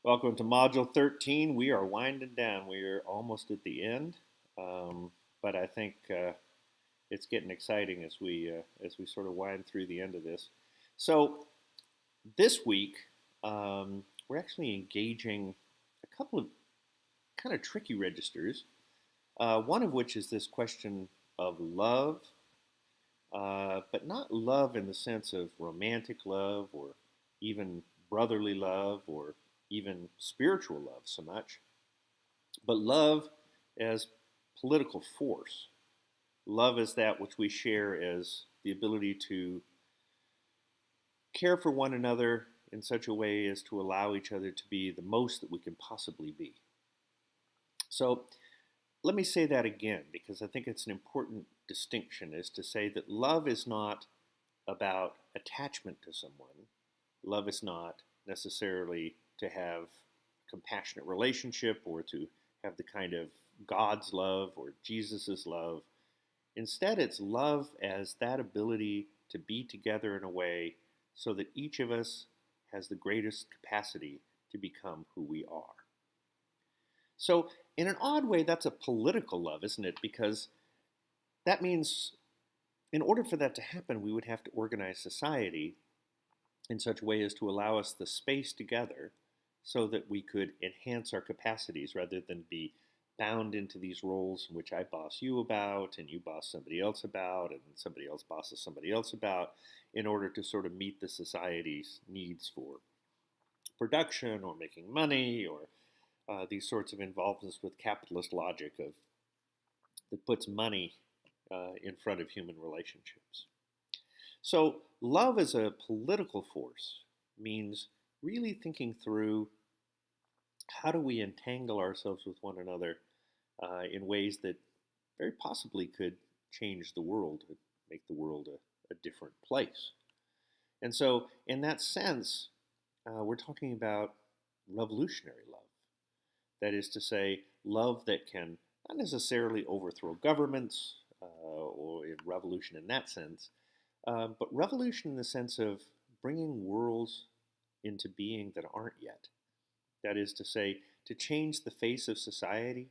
Welcome to Module 13. We are winding down. We are almost at the end, but I think it's getting exciting as we sort of wind through the end of this. So this week, we're actually engaging a couple of kind of tricky registers. One of which is this question of love, but not love in the sense of romantic love or even brotherly love or even spiritual love so much, but love as political force. Love is that which we share as the ability to care for one another in such a way as to allow each other to be the most that we can possibly be. So let me say that again because I think it's an important distinction is to say that love is not about attachment to someone. Love is not necessarily to have a compassionate relationship or to have the kind of God's love or Jesus's love. Instead, it's love as that ability to be together in a way so that each of us has the greatest capacity to become who we are. So, in an odd way, that's a political love, isn't it? Because that means in order for that to happen, we would have to organize society in such a way as to allow us the space together so that we could enhance our capacities rather than be bound into these roles in which I boss you about and you boss somebody else about and somebody else bosses somebody else about in order to sort of meet the society's needs for production or making money or these sorts of involvements with capitalist logic of that puts money in front of human relationships. So, love as a political force means really thinking through how do we entangle ourselves with one another in ways that very possibly could change the world, make the world a different place. And so, in that sense, we're talking about revolutionary love. That is to say, love that can not necessarily overthrow governments or in revolution in that sense, but revolution in the sense of bringing worlds into being that aren't yet. That is to say, to change the face of society,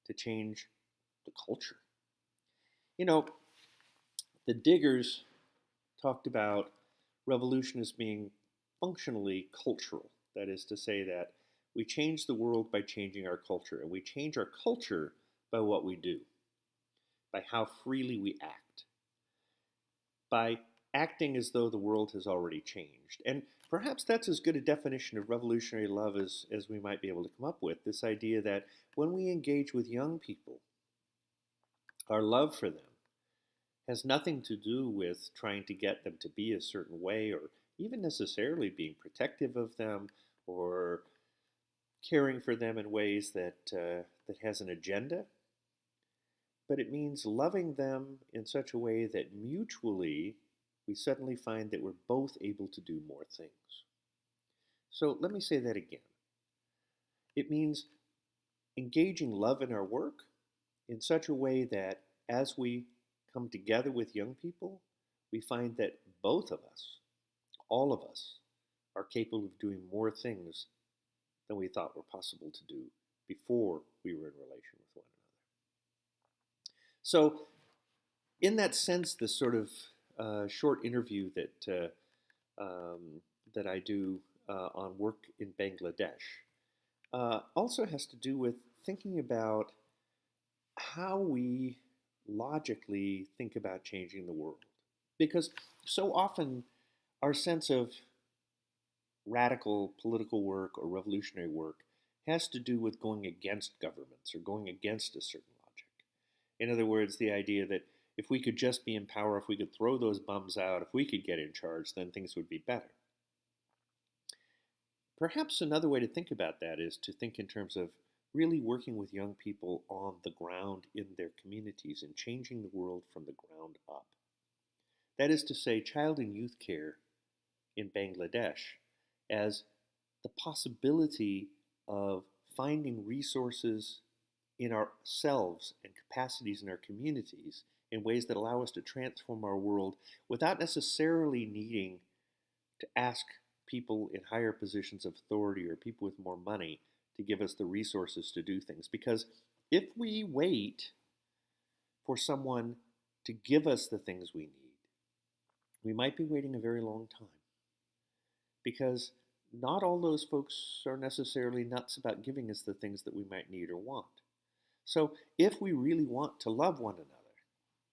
to change the culture. You know, the Diggers talked about revolution as being functionally cultural. That is to say, that we change the world by changing our culture, and we change our culture by what we do, by how freely we act, by acting as though the world has already changed. And perhaps that's as good a definition of revolutionary love as we might be able to come up with. This idea that when we engage with young people, our love for them has nothing to do with trying to get them to be a certain way or even necessarily being protective of them or caring for them in ways that has an agenda, but it means loving them in such a way that mutually we suddenly find that we're both able to do more things. So let me say that again. It means engaging love in our work in such a way that as we come together with young people, we find that both of us, all of us, are capable of doing more things than we thought were possible to do before we were in relation with one another. So, in that sense, this sort of short interview that I do on work in Bangladesh also has to do with thinking about how we logically think about changing the world. Because so often our sense of radical political work or revolutionary work has to do with going against governments or going against a certain logic. In other words, the idea that if we could just be in power, if we could throw those bums out, if we could get in charge, then things would be better. Perhaps another way to think about that is to think in terms of really working with young people on the ground in their communities and changing the world from the ground up. That is to say, child and youth care in Bangladesh as the possibility of finding resources in ourselves and capacities in our communities in ways that allow us to transform our world without necessarily needing to ask people in higher positions of authority or people with more money to give us the resources to do things. Because if we wait for someone to give us the things we need, we might be waiting a very long time. Because not all those folks are necessarily nuts about giving us the things that we might need or want. So if we really want to love one another,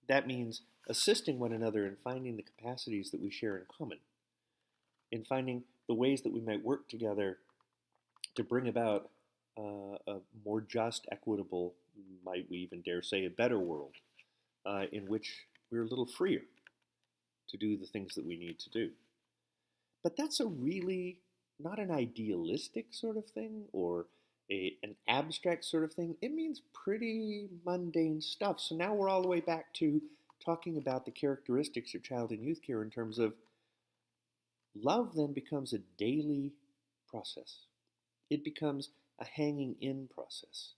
that means assisting one another in finding the capacities that we share in common, in finding the ways that we might work together to bring about a more just, equitable, might we even dare say, a better world in which we're a little freer to do the things that we need to do. But that's a really not an idealistic sort of thing or an abstract sort of thing. It means pretty mundane stuff. So now we're all the way back to talking about the characteristics of child and youth care in terms of love then becomes a daily process. It becomes a hanging in process.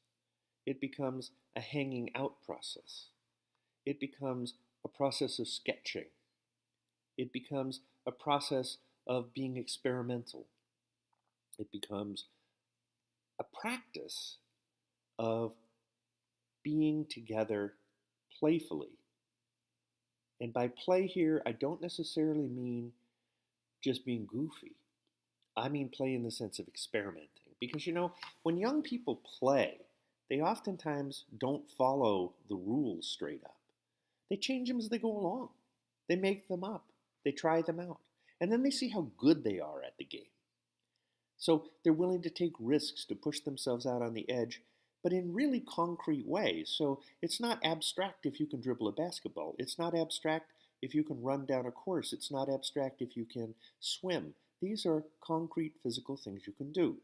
It becomes a hanging out process. It becomes a process of sketching. It becomes a process of being experimental. It becomes a practice of being together playfully. And by play here, I don't necessarily mean just being goofy. I mean play in the sense of experimenting. Because, when young people play, they oftentimes don't follow the rules straight up. They change them as they go along. They make them up. They try them out. And then they see how good they are at the game. So they're willing to take risks to push themselves out on the edge, but in really concrete ways. So it's not abstract if you can dribble a basketball. It's not abstract if you can run down a course. It's not abstract if you can swim. These are concrete physical things you can do.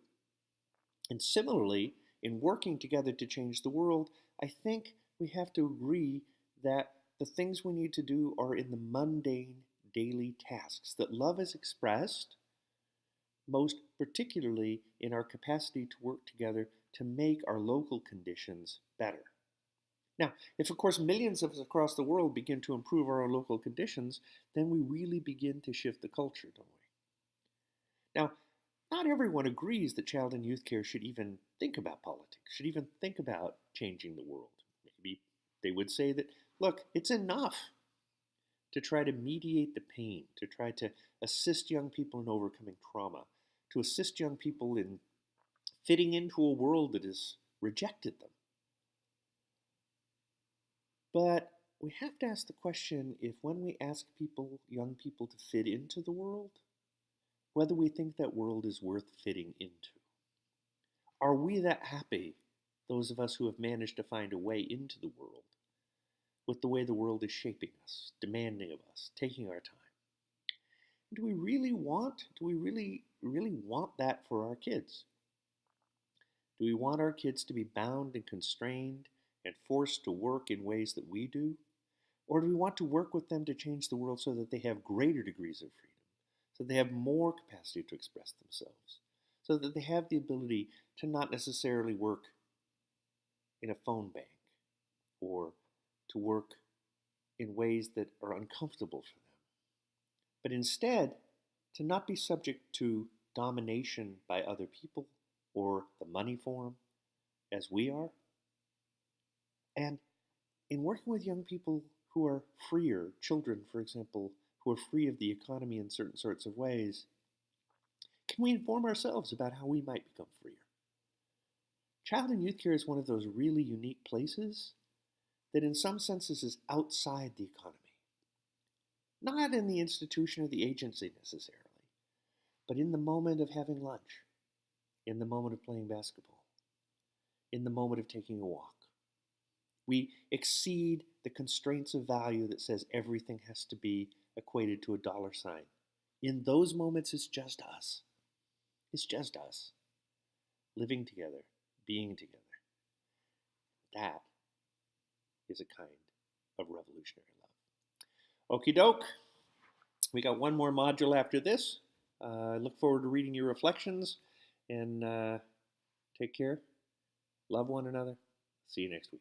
And similarly, in working together to change the world, I think we have to agree that the things we need to do are in the mundane daily tasks, that love is expressed most particularly in our capacity to work together to make our local conditions better. Now, if of course millions of us across the world begin to improve our local conditions, then we really begin to shift the culture, don't we? Now, not everyone agrees that child and youth care should even think about politics, should even think about changing the world. Maybe they would say that, look, it's enough to try to mediate the pain, to try to assist young people in overcoming trauma, to assist young people in fitting into a world that has rejected them. But we have to ask the question if when we ask people, young people, to fit into the world, whether we think that world is worth fitting into. Are we that happy, those of us who have managed to find a way into the world, with the way the world is shaping us, demanding of us, taking our time? Do we really want that for our kids? Do we want our kids to be bound and constrained and forced to work in ways that we do? Or do we want to work with them to change the world so that they have greater degrees of freedom, so they have more capacity to express themselves, so that they have the ability to not necessarily work in a phone bank or to work in ways that are uncomfortable for them, but instead to not be subject to domination by other people or the money form as we are? And in working with young people who are freer, children, for example, who are free of the economy in certain sorts of ways, can we inform ourselves about how we might become freer? Child and youth care is one of those really unique places that in some senses is outside the economy. Not in the institution or the agency necessarily, but in the moment of having lunch, in the moment of playing basketball, in the moment of taking a walk. We exceed the constraints of value that says everything has to be equated to a dollar sign. In those moments, it's just us. It's just us. Living together, being together. That is a kind of revolutionary love. Okie doke. We got one more module after this. I look forward to reading your reflections, and take care. Love one another. See you next week.